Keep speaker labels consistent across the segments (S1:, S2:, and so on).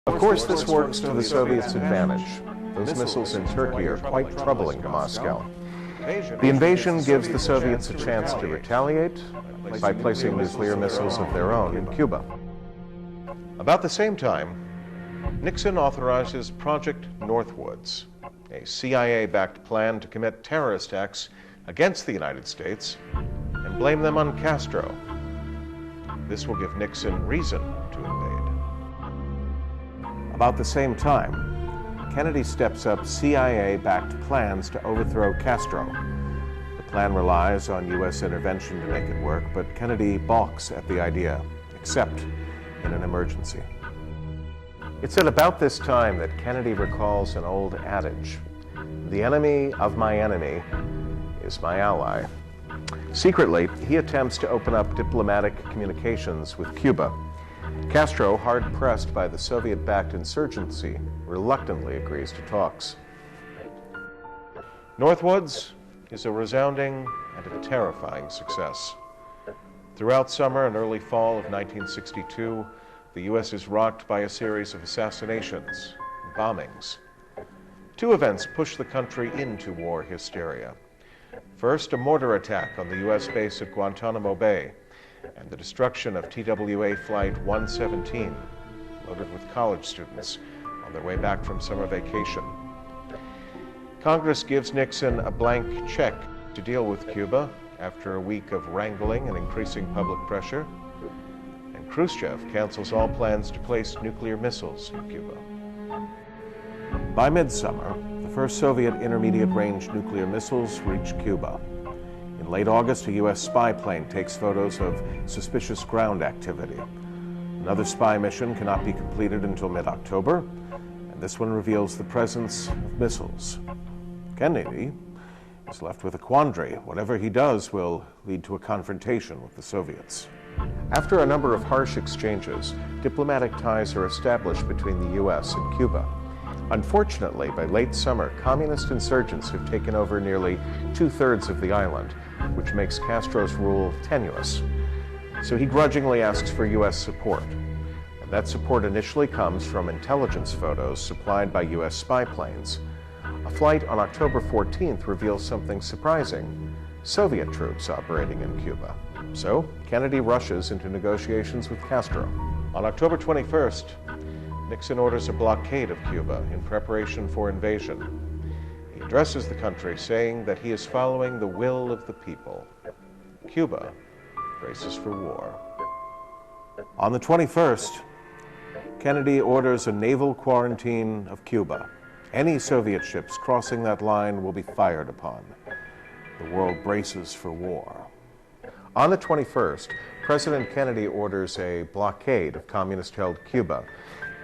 S1: Of course, this works to the Soviets' advantage. Those missiles in Turkey are quite troubling to Moscow. The invasion gives the Soviets a chance to retaliate by placing nuclear missiles of their own in Cuba. About the same time, Nixon authorizes Project Northwoods, a CIA-backed plan to commit terrorist acts against the United States and blame them on Castro. This will give Nixon reason to invade. About the same time, Kennedy steps up CIA-backed plans to overthrow Castro. The plan relies on U.S. intervention to make it work, but Kennedy balks at the idea, except in an emergency. It's at about this time that Kennedy recalls an old adage: "The enemy of my enemy is my ally." Secretly, he attempts to open up diplomatic communications with Cuba. Castro, hard-pressed by the Soviet-backed insurgency, reluctantly agrees to talks. Northwoods is a resounding and a terrifying success. Throughout summer and early fall of 1962, the U.S. is rocked by a series of assassinations and bombings. Two events push the country into war hysteria. First, a mortar attack on the U.S. base at Guantanamo Bay, and the destruction of TWA Flight 117, loaded with college students on their way back from summer vacation. Congress gives Nixon a blank check to deal with Cuba after a week of wrangling and increasing public pressure, and Khrushchev cancels all plans to place nuclear missiles in Cuba. By midsummer, the first Soviet intermediate-range nuclear missiles reach Cuba. In late August, a U.S. spy plane takes photos of suspicious ground activity. Another spy mission cannot be completed until mid-October, and this one reveals the presence of missiles. Kennedy is left with a quandary. Whatever he does will lead to a confrontation with the Soviets. After a number of harsh exchanges, diplomatic ties are established between the U.S. and Cuba. Unfortunately, by late summer, communist insurgents have taken over nearly two-thirds of the island, which makes Castro's rule tenuous. So he grudgingly asks for U.S. support. And that support initially comes from intelligence photos supplied by U.S. spy planes. A flight on October 14th reveals something surprising: Soviet troops operating in Cuba. So Kennedy rushes into negotiations with Castro. On October 21st, Nixon orders a blockade of Cuba in preparation for invasion. He addresses the country saying that he is following the will of the people. Cuba braces for war. On the 21st, Kennedy orders a naval quarantine of Cuba. Any Soviet ships crossing that line will be fired upon. The world braces for war. On the 21st, President Kennedy orders a blockade of communist-held Cuba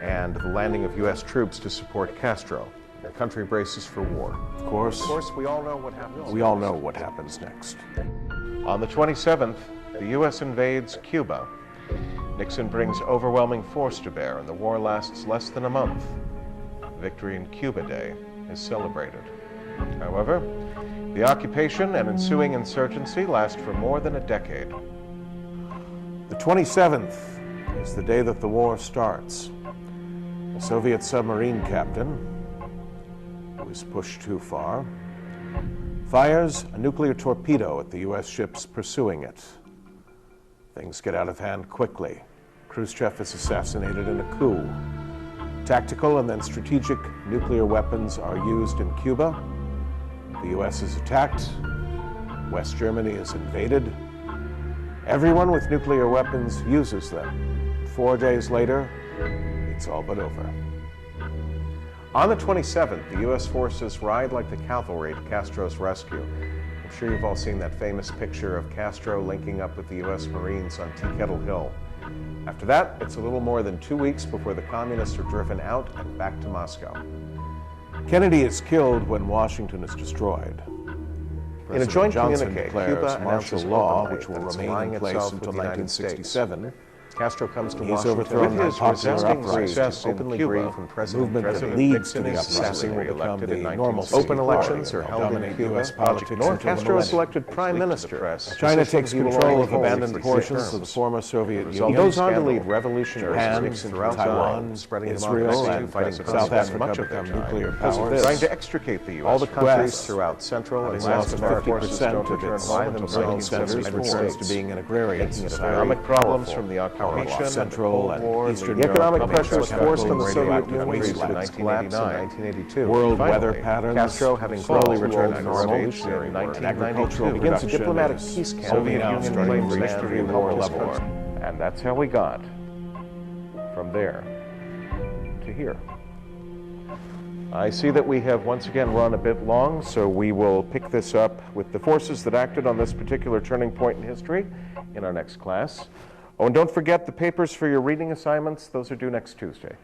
S1: and the landing of U.S. troops to support Castro. The country braces for war. Of course, we all know what happens. We all know what happens next. On the 27th, the U.S. invades Cuba. Nixon brings overwhelming force to bear, and the war lasts less than a month. Victory in Cuba Day is celebrated. However, the occupation and ensuing insurgency last for more than a decade. The 27th is the day that the war starts. A Soviet submarine captain, who is pushed too far, fires a nuclear torpedo at the U.S. ships pursuing it. Things get out of hand quickly. Khrushchev is assassinated in a coup. Tactical and then strategic nuclear weapons are used in Cuba. The U.S. is attacked. West Germany is invaded. Everyone with nuclear weapons uses them. 4 days later, it's all but over. On the 27th, the U.S. forces ride like the cavalry to Castro's rescue. I'm sure you've all seen that famous picture of Castro linking up with the U.S. Marines on Tea Kettle Hill. After that, it's a little more than 2 weeks before the communists are driven out and back to Moscow. Kennedy is killed when Washington is destroyed. In a joint communique, Cuba announces martial law, which will remain in place until 1967.
S2: Castro comes to
S3: He's
S2: Washington
S3: overthrown
S1: With his
S3: by popular
S1: resounding
S3: uprising.
S1: success in
S2: openly
S1: Cuba,
S2: grieved when President
S3: Movement that leads to the uprising will become the normalcy.
S2: Open elections are held in
S3: dominate
S2: Cuba.
S3: U.S. politics
S2: Nor
S3: until the
S2: Castro is
S3: millennium.
S2: selected prime minister.
S3: China takes control of
S2: hold
S3: abandoned
S2: for 6
S3: portions
S2: terms.
S3: of the former Soviet
S2: He
S3: Union.
S2: goes on to lead revolutionary
S3: Japan,
S2: Nixon throughout
S3: Taiwan,
S2: spreading
S3: Israel,
S2: democracy,
S3: and
S2: fighting
S3: South
S2: communism
S3: Africa
S2: much of their
S3: become
S2: time.
S3: nuclear
S2: Because of
S3: powers.
S2: this,
S1: trying to extricate the U.S.
S2: all the
S1: from
S2: countries
S3: West,
S2: throughout Central and
S3: having
S2: South
S3: lost
S2: America
S3: 50%
S2: don't
S3: of
S2: return
S3: its
S2: home
S3: urban
S2: until the
S3: centers,
S2: United
S3: returns
S2: States.
S3: to being an agrarian
S2: Making it a
S3: society.
S1: economic problems
S2: powerful,
S1: from the occupation
S2: powerful.
S1: and the
S3: Central
S1: Cold
S3: and
S1: War,
S3: Eastern
S2: The economic
S3: Europe,
S2: pressure was
S3: chemical
S2: forced on the
S3: and
S2: Soviet
S3: radioactive
S2: Union
S3: waste
S2: after its collapse in 1982.
S3: World
S1: Finally,
S3: weather patterns
S2: Castro, having
S3: slowly
S2: slowly
S3: returned
S2: returned
S3: to
S2: to
S3: normal.
S2: revolutionary
S1: in
S2: work,
S3: And agricultural
S2: begins a
S3: production
S2: diplomatic
S3: is
S2: peace
S3: only
S2: campaign
S3: now
S2: now
S3: starting
S2: claims
S3: to reach
S2: land
S3: the
S2: to
S3: war
S2: help his
S3: level.
S2: country.
S1: And that's how we got from there to here. I see that we have once again run a bit long, so we will pick this up with the forces that acted on this particular turning point in history in our next class. Oh, and don't forget the papers for your reading assignments. Those are due next Tuesday.